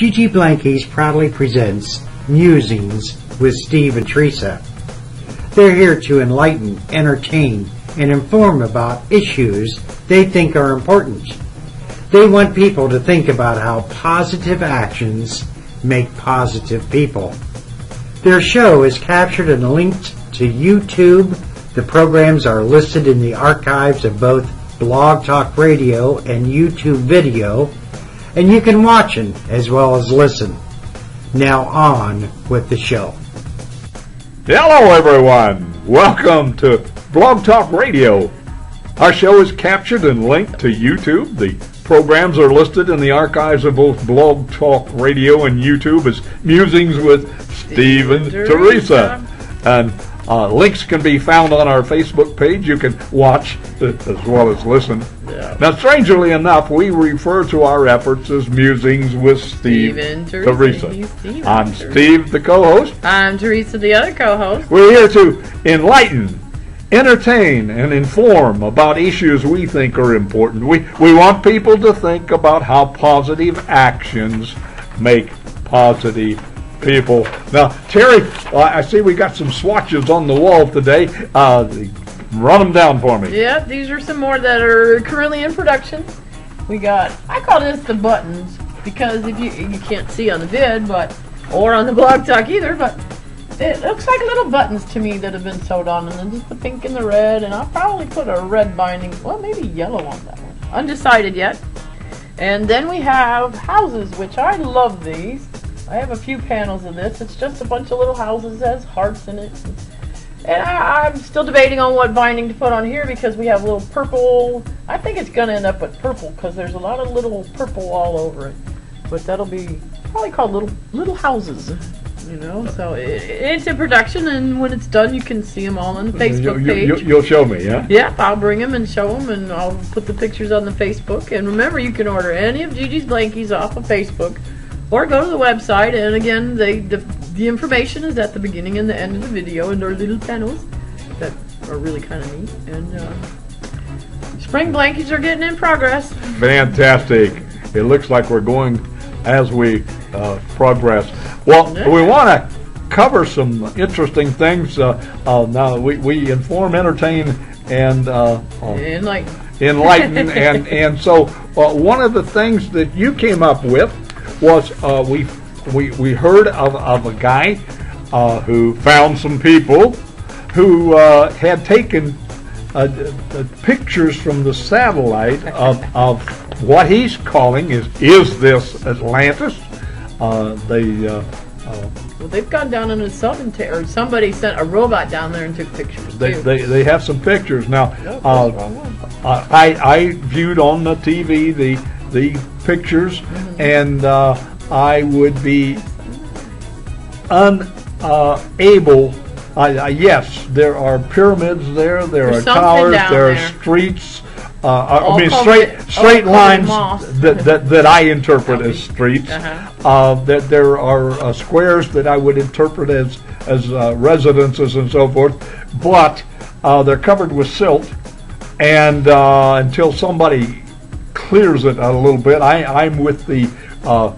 Gigi Blankies proudly presents Musings with Steve and Teresa. They're here to enlighten, entertain, and inform about issues they think are important. They want people to think about how positive actions make positive people. Their show is captured and linked to YouTube. The programs are listed in the archives of both Blog Talk Radio and YouTube video, and you can watch them as well as listen. Now on with the show. Hello everyone, welcome to Blog Talk Radio. Our show is captured and linked to YouTube. The programs are listed in the archives of both Blog Talk Radio and YouTube as Musings with Steve and Teresa. And links can be found on our Facebook page. You can watch as well as listen. Yeah. Now, strangely enough, we refer to our efforts as Musings with Steve and Teresa. I'm Steve, the co-host. I'm Teresa, the other co-host. We're here to enlighten, entertain, and inform about issues we think are important. We want people to think about how positive actions make positive people. Now, Terry, I see we got some swatches on the wall today. Run them down for me. Yeah, these are some more that are currently in production. We got, I call this the buttons, because if you can't see on the vid, or on the Blog Talk either, but it looks like little buttons to me that have been sewed on, and then just the pink and the red, and I'll probably put a red binding, well, maybe yellow on that one. Undecided yet. And then we have houses, which I love these. I have a few panels of this. It's just a bunch of little houses that has hearts in it. And I'm still debating on what binding to put on here because we have little purple. I think it's going to end up with purple because there's a lot of little purple all over it. But that'll be probably called little houses, you know. So it's in production, and when it's done, you can see them all on the Facebook page. You'll show me, yeah? Yeah, I'll bring them and show them, and I'll put the pictures on the Facebook. And remember, you can order any of Gigi's Blankies off of Facebook, or go to the website, and again, the information is at the beginning and the end of the video, and there are little panels that are really kind of neat. And spring blankies are getting in progress. Fantastic. It looks like we're going as we progress. Well, we want to cover some interesting things. Now, we inform, entertain, and enlighten. and so one of the things that you came up with was we heard of a guy who found some people who had taken pictures from the satellite of what he's calling is this Atlantis? They've gone down into southern or somebody sent a robot down there and took pictures. They have some pictures now. I viewed on the TV the pictures, and I would be unable. Yes, there are pyramids there. There are towers. There are streets. Straight lines that I interpret as streets. That there are squares that I would interpret as residences and so forth. But they're covered with silt, and until somebody clears it out a little bit, I'm with the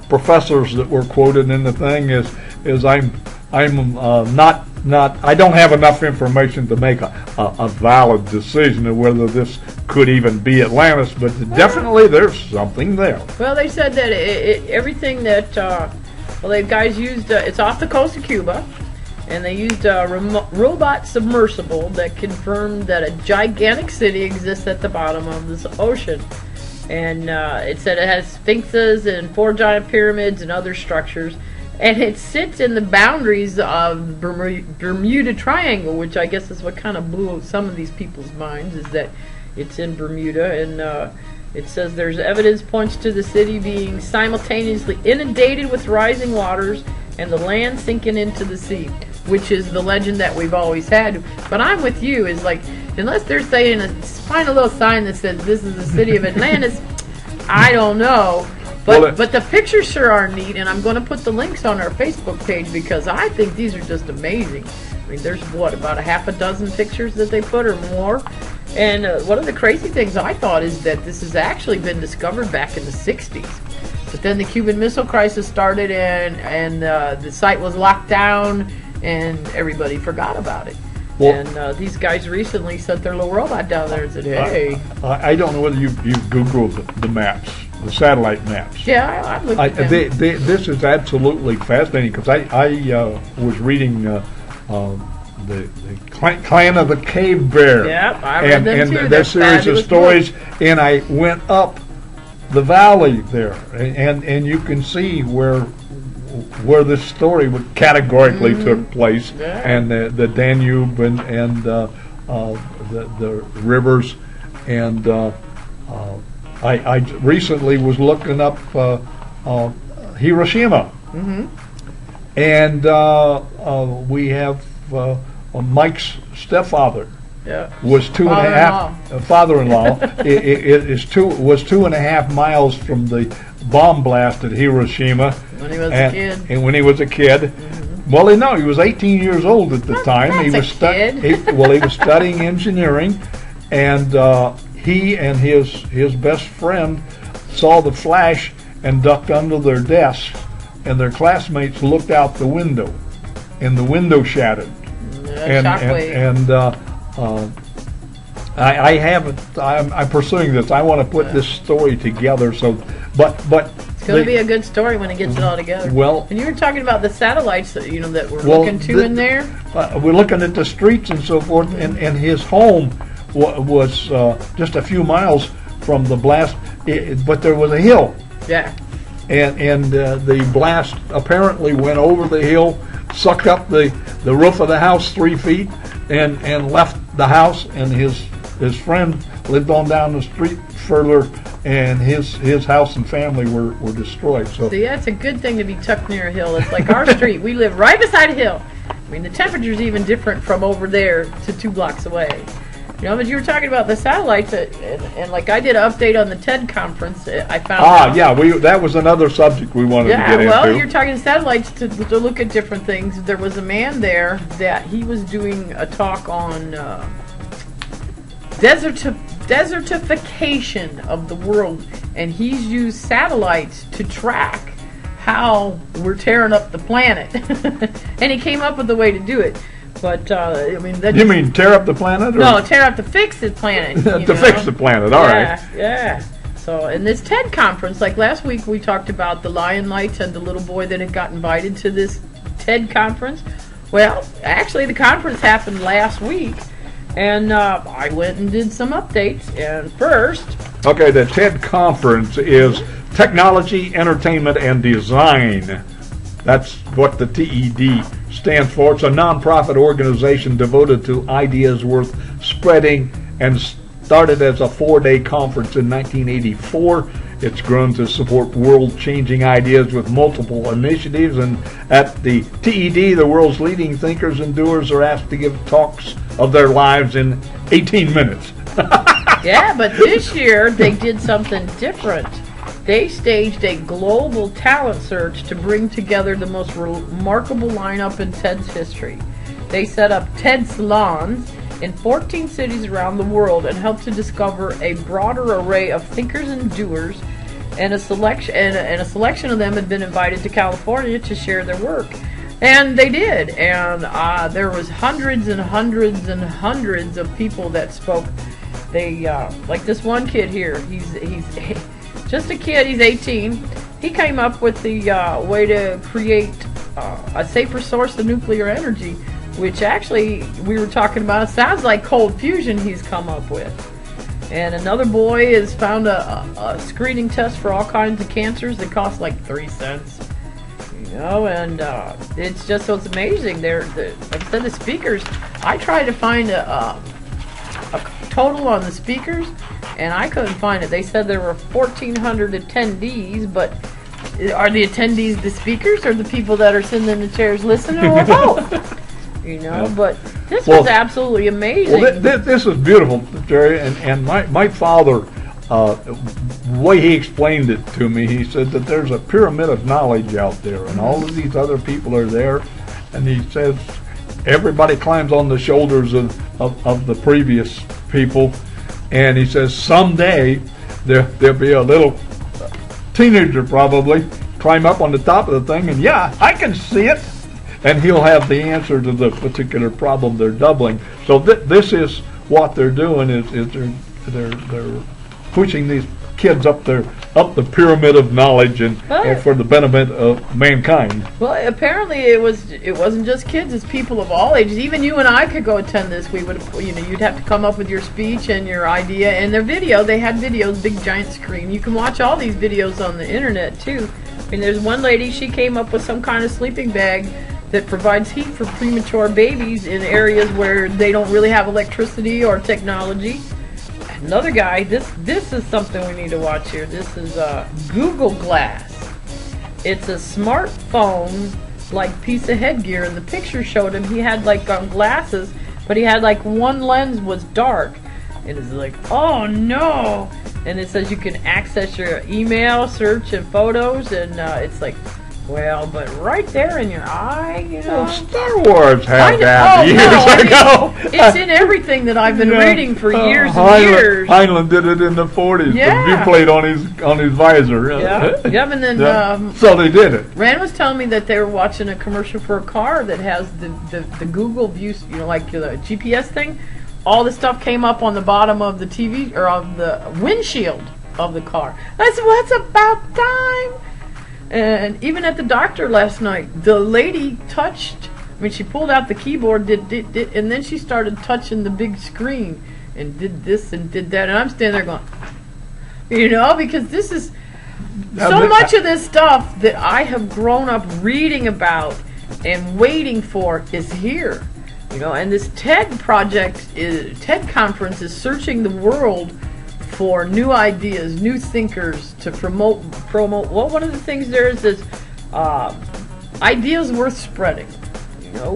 professors that were quoted in the thing. Is I'm not I don't have enough information to make a valid decision of whether this could even be Atlantis, but definitely there's something there. Well, they said that everything that the guys used, it's off the coast of Cuba, and they used a robot submersible that confirmed that a gigantic city exists at the bottom of this ocean. And it said it has sphinxes and 4 giant pyramids and other structures. And it sits in the boundaries of Bermuda Triangle, which I guess is what kind of blew some of these people's minds, is that it's in Bermuda. And it says there's evidence points to the city being simultaneously inundated with rising waters and the land sinking into the sea, which is the legend that we've always had. But I'm with you, is like, unless they're saying, find a little sign that says this is the city of Atlantis, I don't know. But the pictures sure are neat, and I'm going to put the links on our Facebook page because I think these are just amazing. I mean, there's, about a half a dozen pictures that they put or more. And one of the crazy things I thought is that this has actually been discovered back in the 60s. But then the Cuban Missile Crisis started, and the site was locked down, and everybody forgot about it. Well, and these guys recently sent their little robot down there and said, hey. I don't know whether you've Googled the maps, the satellite maps. Yeah, I looked at them. This is absolutely fascinating, because I was reading the Clan of the Cave Bear. Yep, I read them too. And that series of stories, and I went up the valley there, and you can see where this story categorically took place, and the Danube and the rivers, and I recently was looking up Hiroshima, and we have Mike's stepfather. Yeah. Was father-in-law was 2.5 miles from the bomb blast at Hiroshima when he was a kid. And when he was a kid, well, no, he was 18 years old at the time. He was studying engineering, and he and his best friend saw the flash and ducked under their desk, and their classmates looked out the window, and the window shattered. I'm pursuing this. I want to put this story together. But it's going to be a good story when it gets it all together. Well, and you were talking about the satellites that that we're looking to in there. We're looking at the streets and so forth, and his home was just a few miles from the blast, but there was a hill. Yeah. And the blast apparently went over the hill, sucked up the roof of the house 3 feet, and left the house, and his friend lived on down the street further, and his house and family were destroyed. So yeah, it's a good thing to be tucked near a hill. It's like our street. We live right beside a hill. I mean, the temperature's even different from over there to 2 blocks away. But you were talking about the satellites, and like I did an update on the TED conference. I found that was another subject we wanted to get into. Well, you're talking satellites to look at different things. There was a man there that he was doing a talk on desertification of the world, and he's used satellites to track how we're tearing up the planet, and he came up with a way to do it. But I mean, you mean tear up the planet? Or? No, tear up to fix the planet. Fix the planet. All right. Yeah. So in this TED conference, like last week, we talked about the lion lights and the little boy that had got invited to this TED conference. Well, actually, the conference happened last week, and I went and did some updates. And first, okay, the TED conference is Technology, Entertainment, and Design. That's what the TED stands for. It's a nonprofit organization devoted to ideas worth spreading, and started as a 4-day conference in 1984. It's grown to support world-changing ideas with multiple initiatives, and at the TED, the world's leading thinkers and doers are asked to give talks of their lives in 18 minutes. Yeah, but this year they did something different. They staged a global talent search to bring together the most remarkable lineup in TED's history. They set up TED salons in 14 cities around the world and helped to discover a broader array of thinkers and doers, and a selection of them had been invited to California to share their work. And they did, and there was hundreds and hundreds and hundreds of people that spoke. They like this one kid here. He's just a kid. He's 18. He came up with the way to create a safer source of nuclear energy, which actually we were talking about. It sounds like cold fusion he's come up with. And another boy has found a screening test for all kinds of cancers that costs like 3 cents. And it's just so it's amazing. Like I said, the speakers. I tried to find a total on the speakers, and I couldn't find it. They said there were 1,400 attendees, but are the attendees the speakers or the people that are sitting in the chairs listening, or both? But this was absolutely amazing. Well, this is beautiful, Jerry, and my father, the way he explained it to me, he said that there's a pyramid of knowledge out there, and all of these other people are there, and he says everybody climbs on the shoulders of the previous people, and he says someday there'll be a little teenager probably, climb up on the top of the thing, and yeah, I can see it. And he'll have the answer to the particular problem they're doubling. So this is what they're doing is they're pushing these kids up the pyramid of knowledge and for the benefit of mankind. Well, apparently it wasn't just kids; it's people of all ages. Even you and I could go attend this. We would, you'd have to come up with your speech and your idea and their video. They had videos, big giant screen. You can watch all these videos on the internet too. I mean, there's one lady. She came up with some kind of sleeping bag that provides heat for premature babies in areas where they don't really have electricity or technology. Another guy, this is something we need to watch here. This is Google Glass. It's a smartphone like piece of headgear, and the picture showed him he had like glasses, but he had like one lens was dark. And it's like, oh no! And it says you can access your email, search, and photos, and it's like, well, but right there in your eye, Well, Star Wars had that years ago. It's in everything that I've been reading for years and years. Heinlein did it in the 40s. Yeah. The viewplate on his visor. Yeah, and then so they did it. Rand was telling me that they were watching a commercial for a car that has the Google view, like the GPS thing. All the stuff came up on the bottom of the TV or of the windshield of the car. I said, well, it's about time. And even at the doctor last night, the lady touched. I mean, she pulled out the keyboard, did, and then she started touching the big screen and did this and did that. And I'm standing there going, because this is so much of this stuff that I have grown up reading about and waiting for is here. And this TED conference is searching the world for new ideas, new thinkers to promote. Well, one of the things there is ideas worth spreading,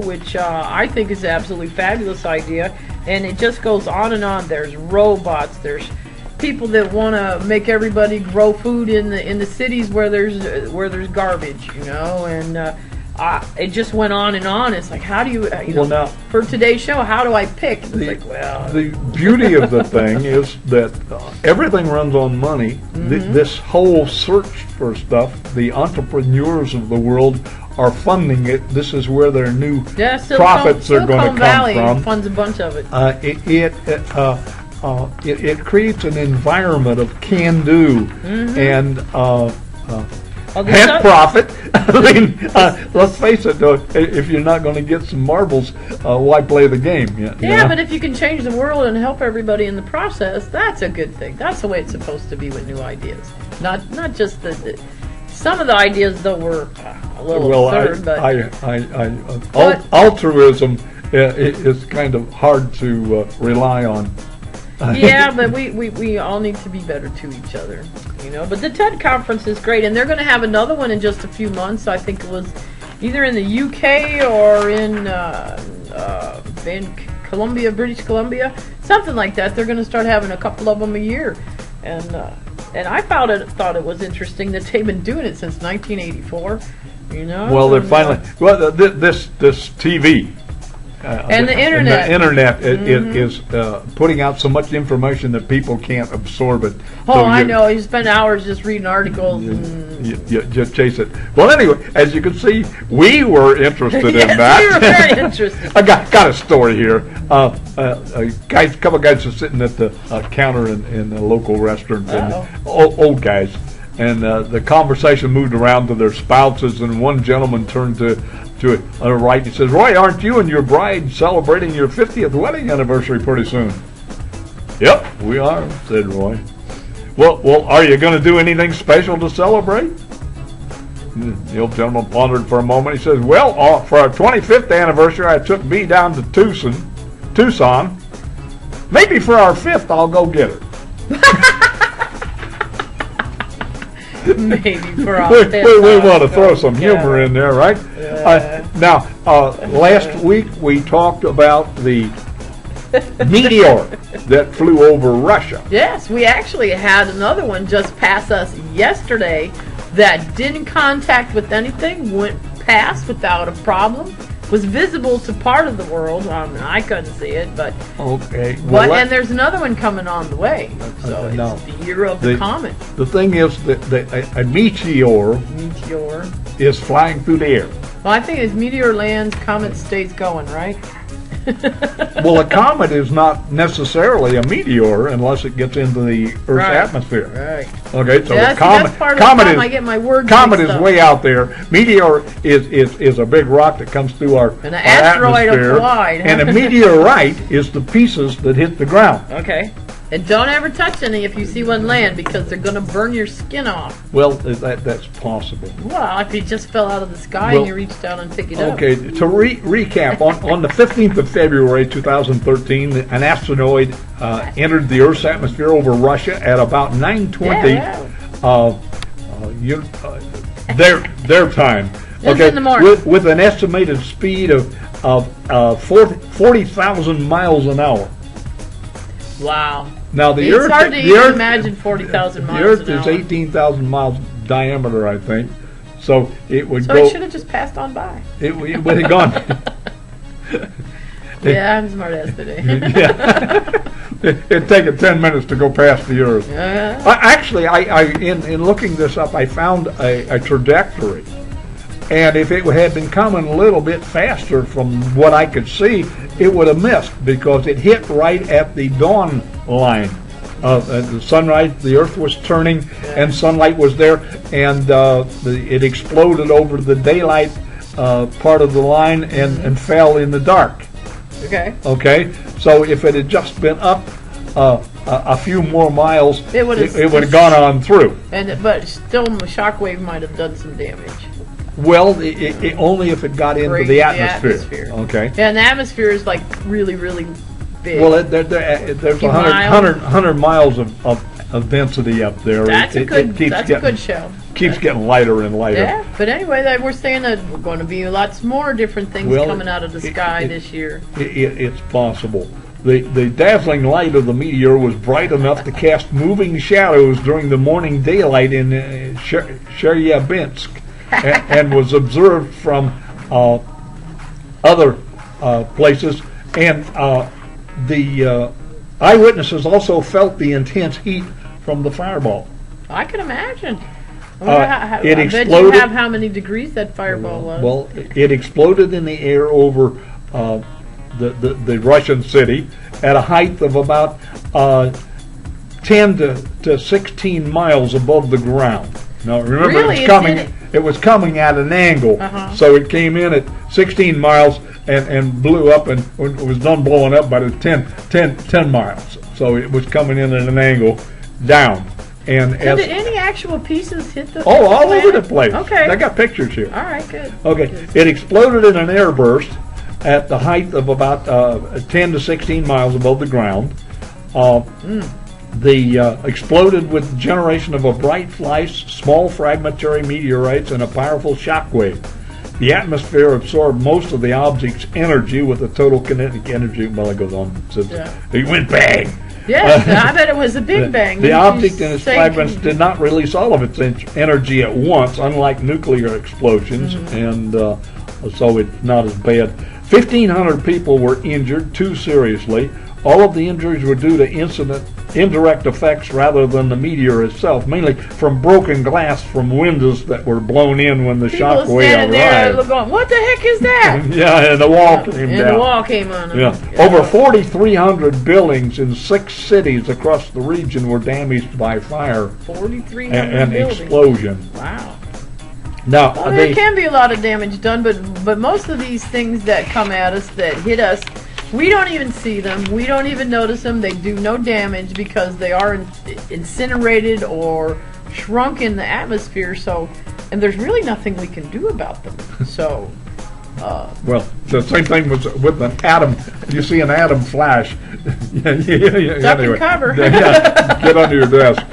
which I think is an absolutely fabulous idea, and it just goes on and on. There's robots. There's people that want to make everybody grow food in the cities where there's garbage, and it just went on and on. It's like, how do you, now, for today's show, how do I pick? It's the beauty of the thing is that everything runs on money. Mm-hmm. This whole search for stuff, the entrepreneurs of the world are funding it. This is where their new profits are going to come from. Funds a bunch of it. It creates an environment of can-do and profit. I mean, let's face it, though, if you're not going to get some marbles, why play the game? But if you can change the world and help everybody in the process, that's a good thing. That's the way it's supposed to be with new ideas. Not just some of the ideas, though, were a little absurd. But altruism is kind of hard to rely on. Yeah, but we all need to be better to each other, But the TED conference is great, and they're going to have another one in just a few months. I think it was either in the UK or in Columbia, British Columbia, something like that. They're going to start having a couple of them a year, and I thought it was interesting that they've been doing it since 1984. Well, they're finally this TV. And the internet. The internet is putting out so much information that people can't absorb it. Oh, so I know. You spend hours just reading articles. You just chase it. Well, anyway, as you can see, we were interested in that. We were very interested. I got a story here. A couple of guys are sitting at the counter in a local restaurant, and old guys. And the conversation moved around to their spouses, and one gentleman turned to the right. He says, "Roy, aren't you and your bride celebrating your 50th wedding anniversary pretty soon?" "Yep, we are," said Roy. Well, are you going to do anything special to celebrate?" The old gentleman pondered for a moment. He says, "Well, for our 25th anniversary, I took B down to Tucson. Maybe for our 5th, I'll go get her." Maybe for our we want to throw some humor in there, right? Now, last week we talked about the meteor that flew over Russia. Yes, we actually had another one just pass us yesterday that didn't contact with anything, went past without a problem. was visible to part of the world. I couldn't see it, but okay. Well, and there's another one coming on the way. So it's the year of the comet. The thing is that a meteor is flying through the air. Well, I think as meteor lands, comet stays going, right? Well, a comet is not necessarily a meteor unless it gets into the Earth's atmosphere. Right. Okay, so the comet is, I get my words comet is way out there. Meteor is a big rock that comes through our asteroid atmosphere. Applied, huh? And a meteorite is the pieces that hit the ground. Okay. And don't ever touch any if you see one land, because they're going to burn your skin off. Well, that's possible. Well, if it just fell out of the sky and you reached down and picked it up. Okay, to recap, on the 15th of February 2013, an asteroid entered the Earth's atmosphere over Russia at about 9:20 their time. Okay, in the morning. With an estimated speed of 40,000 miles an hour. Wow. Now it's hard to even imagine 40,000 miles. The Earth is 18,000 miles diameter, I think. So it would go. So it should have just passed on by. It would have gone. Yeah, I'm smart ass today. It'd take it 10 minutes to go past the Earth. Actually, in looking this up, I found a trajectory. And if it had been coming a little bit faster from what I could see, it would have missed, because it hit right at the dawn line. The sunrise, the Earth was turning, and sunlight was there, and it exploded over the daylight part of the line and fell in the dark. Okay. Okay. So if it had just been up a few more miles, it would have gone on through. But still, the shockwave might have done some damage. Well, it only if it got into the atmosphere. Okay. Yeah, and the atmosphere is like really, really big. Well, there's 100 miles of density up there. That's a good show. Keeps getting lighter and lighter. Yeah, but anyway, we're saying that we're going to be lots more different things coming out of the sky this year. It's possible. The dazzling light of the meteor was bright enough to cast moving shadows during the morning daylight in Chelyabinsk. and was observed from other places, and the eyewitnesses also felt the intense heat from the fireball. I can imagine. It exploded. Bet you have how many degrees that fireball was. Well, it exploded in the air over the Russian city at a height of about 10 to 16 miles above the ground. Now remember, really? It was coming at an angle, so it came in at 16 miles and blew up, and when it was done blowing up, by the 10 miles. So it was coming in at an angle down. And did any actual pieces hit the? Oh, all over the place. Okay, I got pictures here. All right, good. Okay, it exploded in an airburst at the height of about 10 to 16 miles above the ground. Exploded with generation of a bright flash, small fragmentary meteorites, and a powerful shockwave. The atmosphere absorbed most of the object's energy with a total kinetic energy. Well, it goes on. It went bang. Yes, I bet it was a big bang. The object and its fragments did not release all of its energy at once, unlike nuclear explosions, and so it's not as bad. 1,500 people were injured, 2 seriously. All of the injuries were due to indirect effects rather than the meteor itself, mainly from broken glass from windows that were blown in when the shock wave arrived. There going, what the heck is that? Yeah, and the wall came down. And the wall came on. Yeah. Over 4,300 buildings in 6 cities across the region were damaged by fire 4,300 and explosion. Wow. Now, there can be a lot of damage done, but most of these things that come at us, that hit us, we don't even see them. We don't even notice them. They do no damage because they are incinerated or shrunk in the atmosphere. So, and there's really nothing we can do about them. So, well, the same thing with an atom. You see an atom flash. Duck and cover. Get under your desk.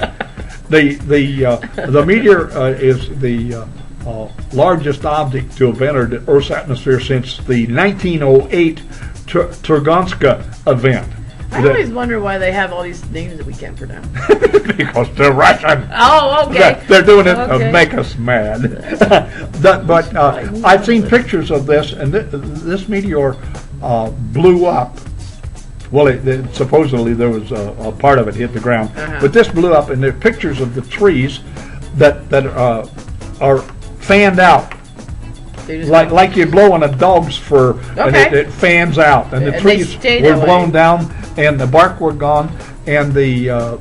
The meteor is the largest object to have entered Earth's atmosphere since the 1908 Tunguska event. I always wonder why they have all these names that we can't pronounce. Because they're Russian. Oh, okay. They're doing it to make us mad. But I've seen pictures of this, and this meteor blew up. Well, supposedly there was a part of it hit the ground, but this blew up, and there are pictures of the trees that are fanned out. Like you blow on a dog's fur, and it fans out, and the trees were blown down, and the bark were gone, and the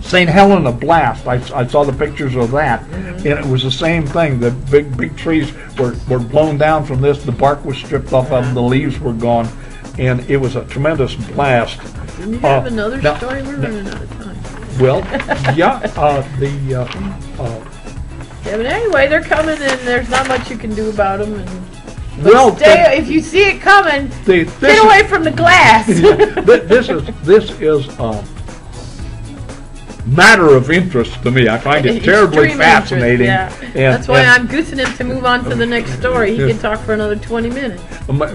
St. Helena blast. I saw the pictures of that, and it was the same thing. The big trees were blown down from this. The bark was stripped off of them. The leaves were gone, and it was a tremendous blast. Didn't you have another story? We're running out of time. Well, yeah, yeah, but anyway, they're coming, and there's not much you can do about them. If you see it coming, get away from the glass. This is matter of interest to me. I find it terribly fascinating. Yeah. That's why I'm goosing him to move on to the next story. He can talk for another 20 minutes.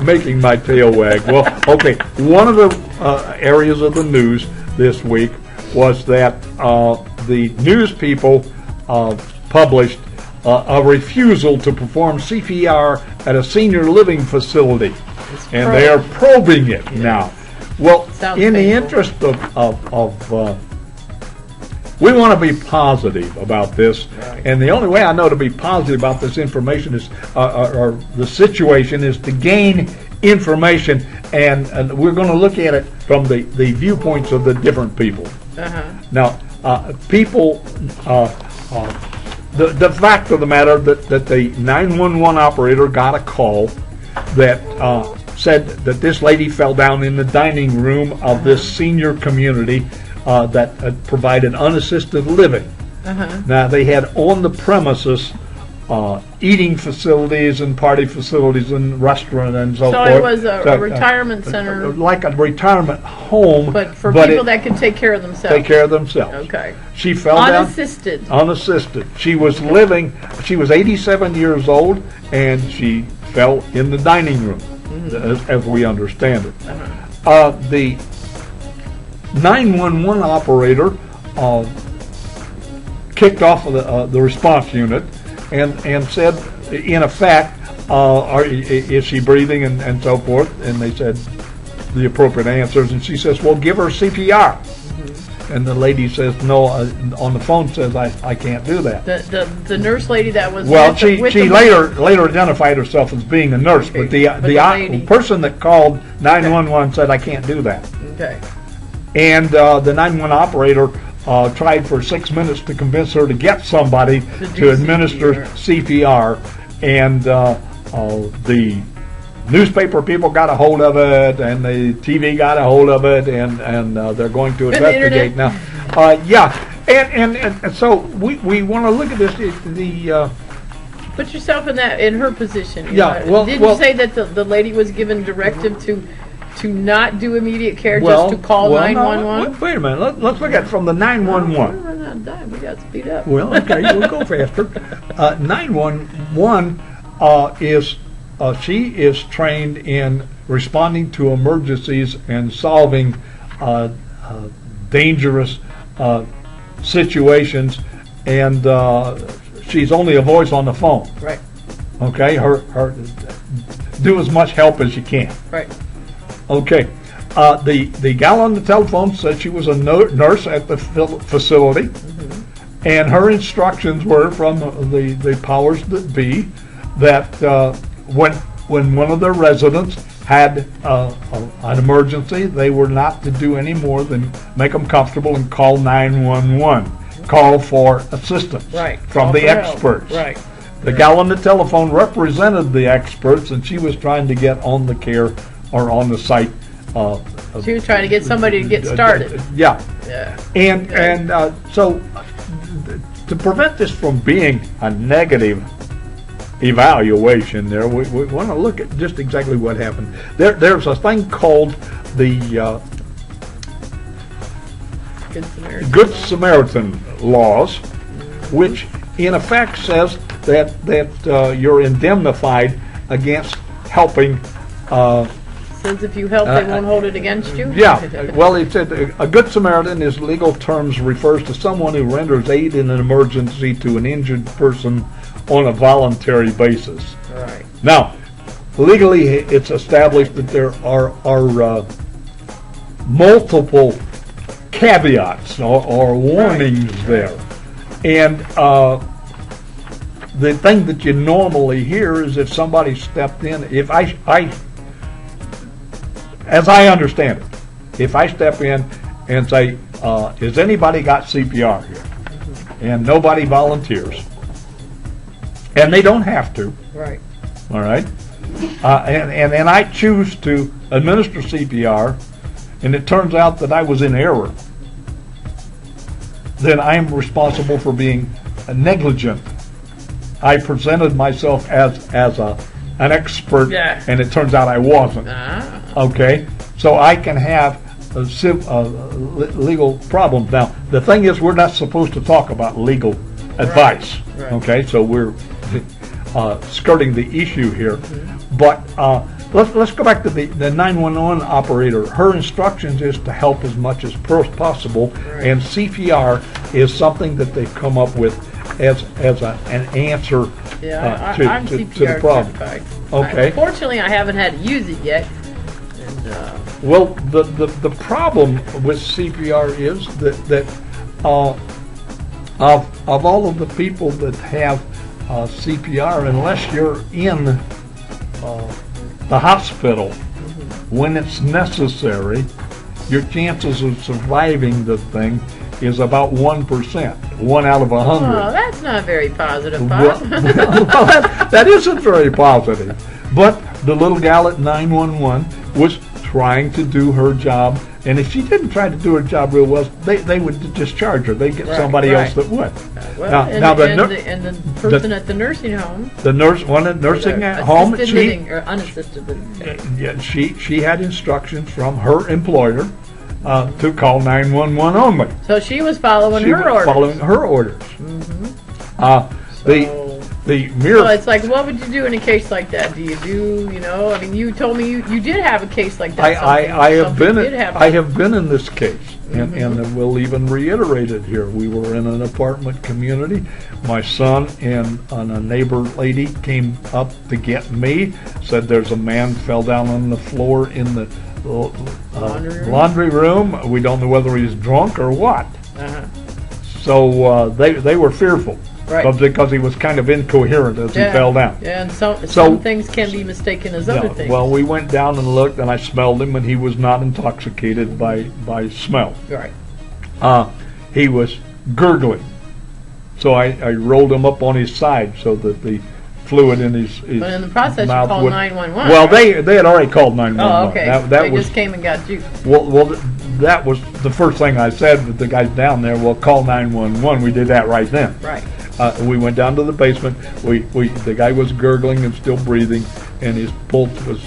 Making my tail wag. Well, okay. One of the areas of the news this week was that the news people published a refusal to perform CPR at a senior living facility, and they are probing it now. Well, in the interest of we want to be positive about this, and the only way I know to be positive about this information is, or the situation, is to gain information, and we're going to look at it from the viewpoints of the different people. Now, people, the fact of the matter that the 911 operator got a call that said that this lady fell down in the dining room of this senior community that provided unassisted living. Now, they had on the premises eating facilities and party facilities and restaurant and so forth. So it was a retirement center. Like a retirement home. But for people that could take care of themselves. Take care of themselves. Okay. She fell down. Unassisted. Unassisted. She was 87 years old, and she fell in the dining room, as we understand it. The 911 operator kicked off the response unit and said, in effect, is she breathing and so forth? And they said the appropriate answers, and she says, well, give her CPR. And the lady says, no, on the phone says, I can't do that. The nurse lady that was she later identified herself as being a nurse, but the person that called 911 said, I can't do that. Okay. And the 911 operator tried for 6 minutes to convince her to get somebody to administer CPR, and the newspaper people got a hold of it, and the TV got a hold of it, and they're going to investigate now. And so we want to look at this. Put yourself in her position. Yeah. Didn't you say that the lady was given directive to not do immediate care, just to call 911? No, wait a minute. Let's look at it from the 911. We're running out of time. We got to speed up. Well, okay, we'll go faster. 911 she is trained in responding to emergencies and solving dangerous situations, and she's only a voice on the phone. Right. Okay. Her do as much help as you can. Right. Okay. The gal on the telephone said she was a nurse at the facility, and her instructions were from the powers that be that when one of their residents had an emergency, they were not to do any more than make them comfortable and call 911, call for assistance from the experts. Right. The gal on the telephone represented the experts, and she was trying to get on the care or on the site. She was trying to get somebody to get started. Yeah. And so to prevent this from being a negative evaluation there, we want to look at just exactly what happened. There's a thing called the Good Samaritan laws, which in effect says that you're indemnified against helping Says if you help, they won't hold it against you? Yeah. Well, it said a good Samaritan is legal terms refers to someone who renders aid in an emergency to an injured person on a voluntary basis. Right. Now, legally, it's established that there are multiple caveats or warnings there. And the thing that you normally hear is if somebody stepped in, if I as I understand it, if I step in and say, has anybody got CPR here? And nobody volunteers, and they don't have to. Right. All right. And I choose to administer CPR, and it turns out that I was in error, then I'm responsible for being negligent. I presented myself as an expert, and it turns out I wasn't. Okay, so I can have legal problems. Now, the thing is, we're not supposed to talk about legal advice. Right. Okay, so we're skirting the issue here. But let's go back to the 911 operator. Her instructions is to help as much as possible, and CPR is something that they've come up with as an answer to the problem. Okay. Unfortunately, I haven't had to use it yet. Well, the problem with CPR is that of all of the people that have CPR, unless you're in the hospital when it's necessary, your chances of surviving the thing is about 1%, 1 out of 100. Oh, that's not very positive, Well, that isn't very positive. But the little gal at 911 was trying to do her job, and if she didn't try to do her job real well, they would discharge her. They'd get somebody else that would. Well, the person at the nursing home. The nurse, one at nursing home, unassisted living. Yeah, she had instructions from her employer to call 911 only. So she was following her orders. Following her orders. So it's like, what would you do in a case like that? Do you do, I mean, you told me you did have a case like that. I have been in this case, and we'll even reiterate it here. We were in an apartment community. My son and a neighbor lady came up to get me, said there's a man fell down on the floor in the laundry room. We don't know whether he's drunk or what. So they were fearful. Right. Because he was kind of incoherent as he fell down. Yeah, and some things can be mistaken as other things. Well, we went down and looked, and I smelled him, and he was not intoxicated by smell. Right. He was gurgling. So I rolled him up on his side so that the fluid in his but in the process, you called 911. Well, they had already called 911. Oh, okay. They just came and got you. Well, that was the first thing I said with the guys down there. Well, call 911. We did that right then. Right. We went down to the basement. The guy was gurgling and still breathing, and his pulse was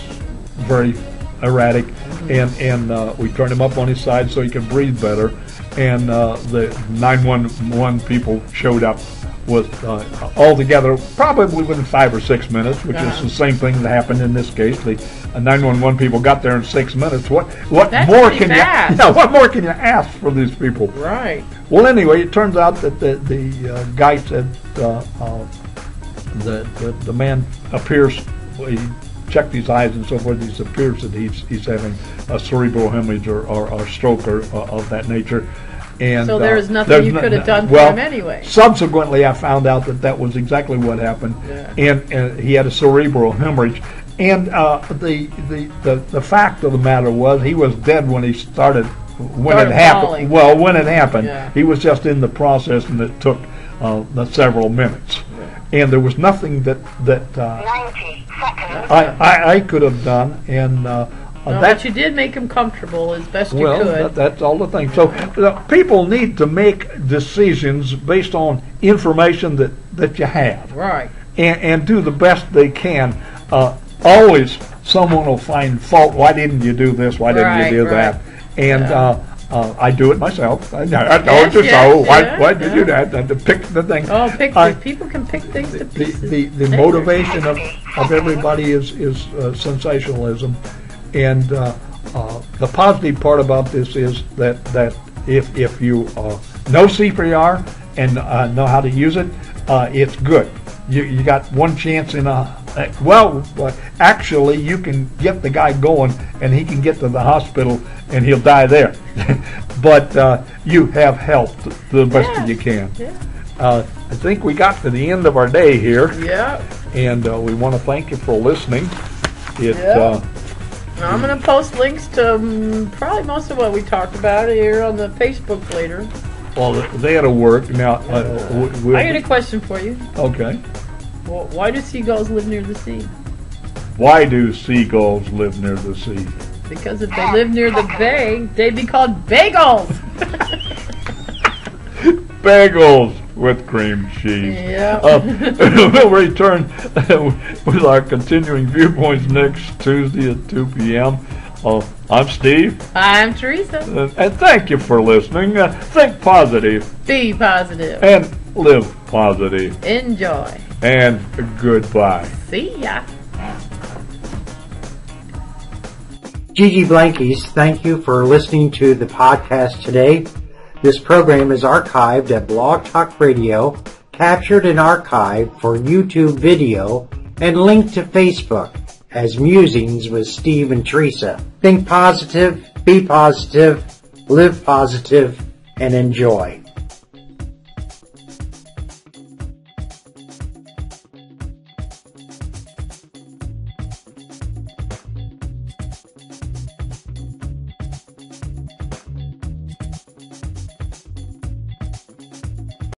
very erratic. And we turned him up on his side so he could breathe better. And the 911 people showed up with all together, probably within 5 or 6 minutes, which is the same thing that happened in this case. The 911 people got there in 6 minutes. What more can what more can you ask for these people? Right. Well, anyway, it turns out that the guy said the man appears. He checked his eyes and so forth. It appears that he's having a cerebral hemorrhage or stroke or of that nature. And so there is nothing you could have done for him anyway. Subsequently, I found out that was exactly what happened, and he had a cerebral hemorrhage. And the fact of the matter was, he was dead when he started. When it happened. Falling. Well, when it happened, he was just in the process, and it took several minutes. And there was nothing that 90 seconds. I could have done, and. But you did make him comfortable as best you could. Well, that's all the thing. So people need to make decisions based on information that you have. Right. And do the best they can. Always someone will find fault. Why didn't you do this? Why didn't you do that? And I do it myself. I told you so. Why did you do that? And to pick the thing. People can pick things to pieces. The motivation of everybody is sensationalism. And the positive part about this is that if you know CPR and know how to use it, it's good. You got one chance in a actually you can get the guy going and he can get to the hospital and he'll die there. But you have helped the best you can. Yeah. I think we got to the end of our day here. Yeah. And we want to thank you for listening. I'm going to post links to probably most of what we talked about here on the Facebook later. Well, that'll work. Now, I got a question for you. Okay. Well, why do seagulls live near the sea? Why do seagulls live near the sea? Because if they live near the bay, they'd be called bagels. Bagels with cream cheese. Yeah. We'll return with our continuing viewpoints next Tuesday at 2 p.m. I'm Steve. I'm Teresa. And thank you for listening. Think positive. Be positive. And live positive. Enjoy. And goodbye. See ya. Gigi Blankies, thank you for listening to the podcast today. This program is archived at Blog Talk Radio, captured and archived for YouTube video, and linked to Facebook as Musings with Steve and Teresa. Think positive, be positive, live positive, and enjoy.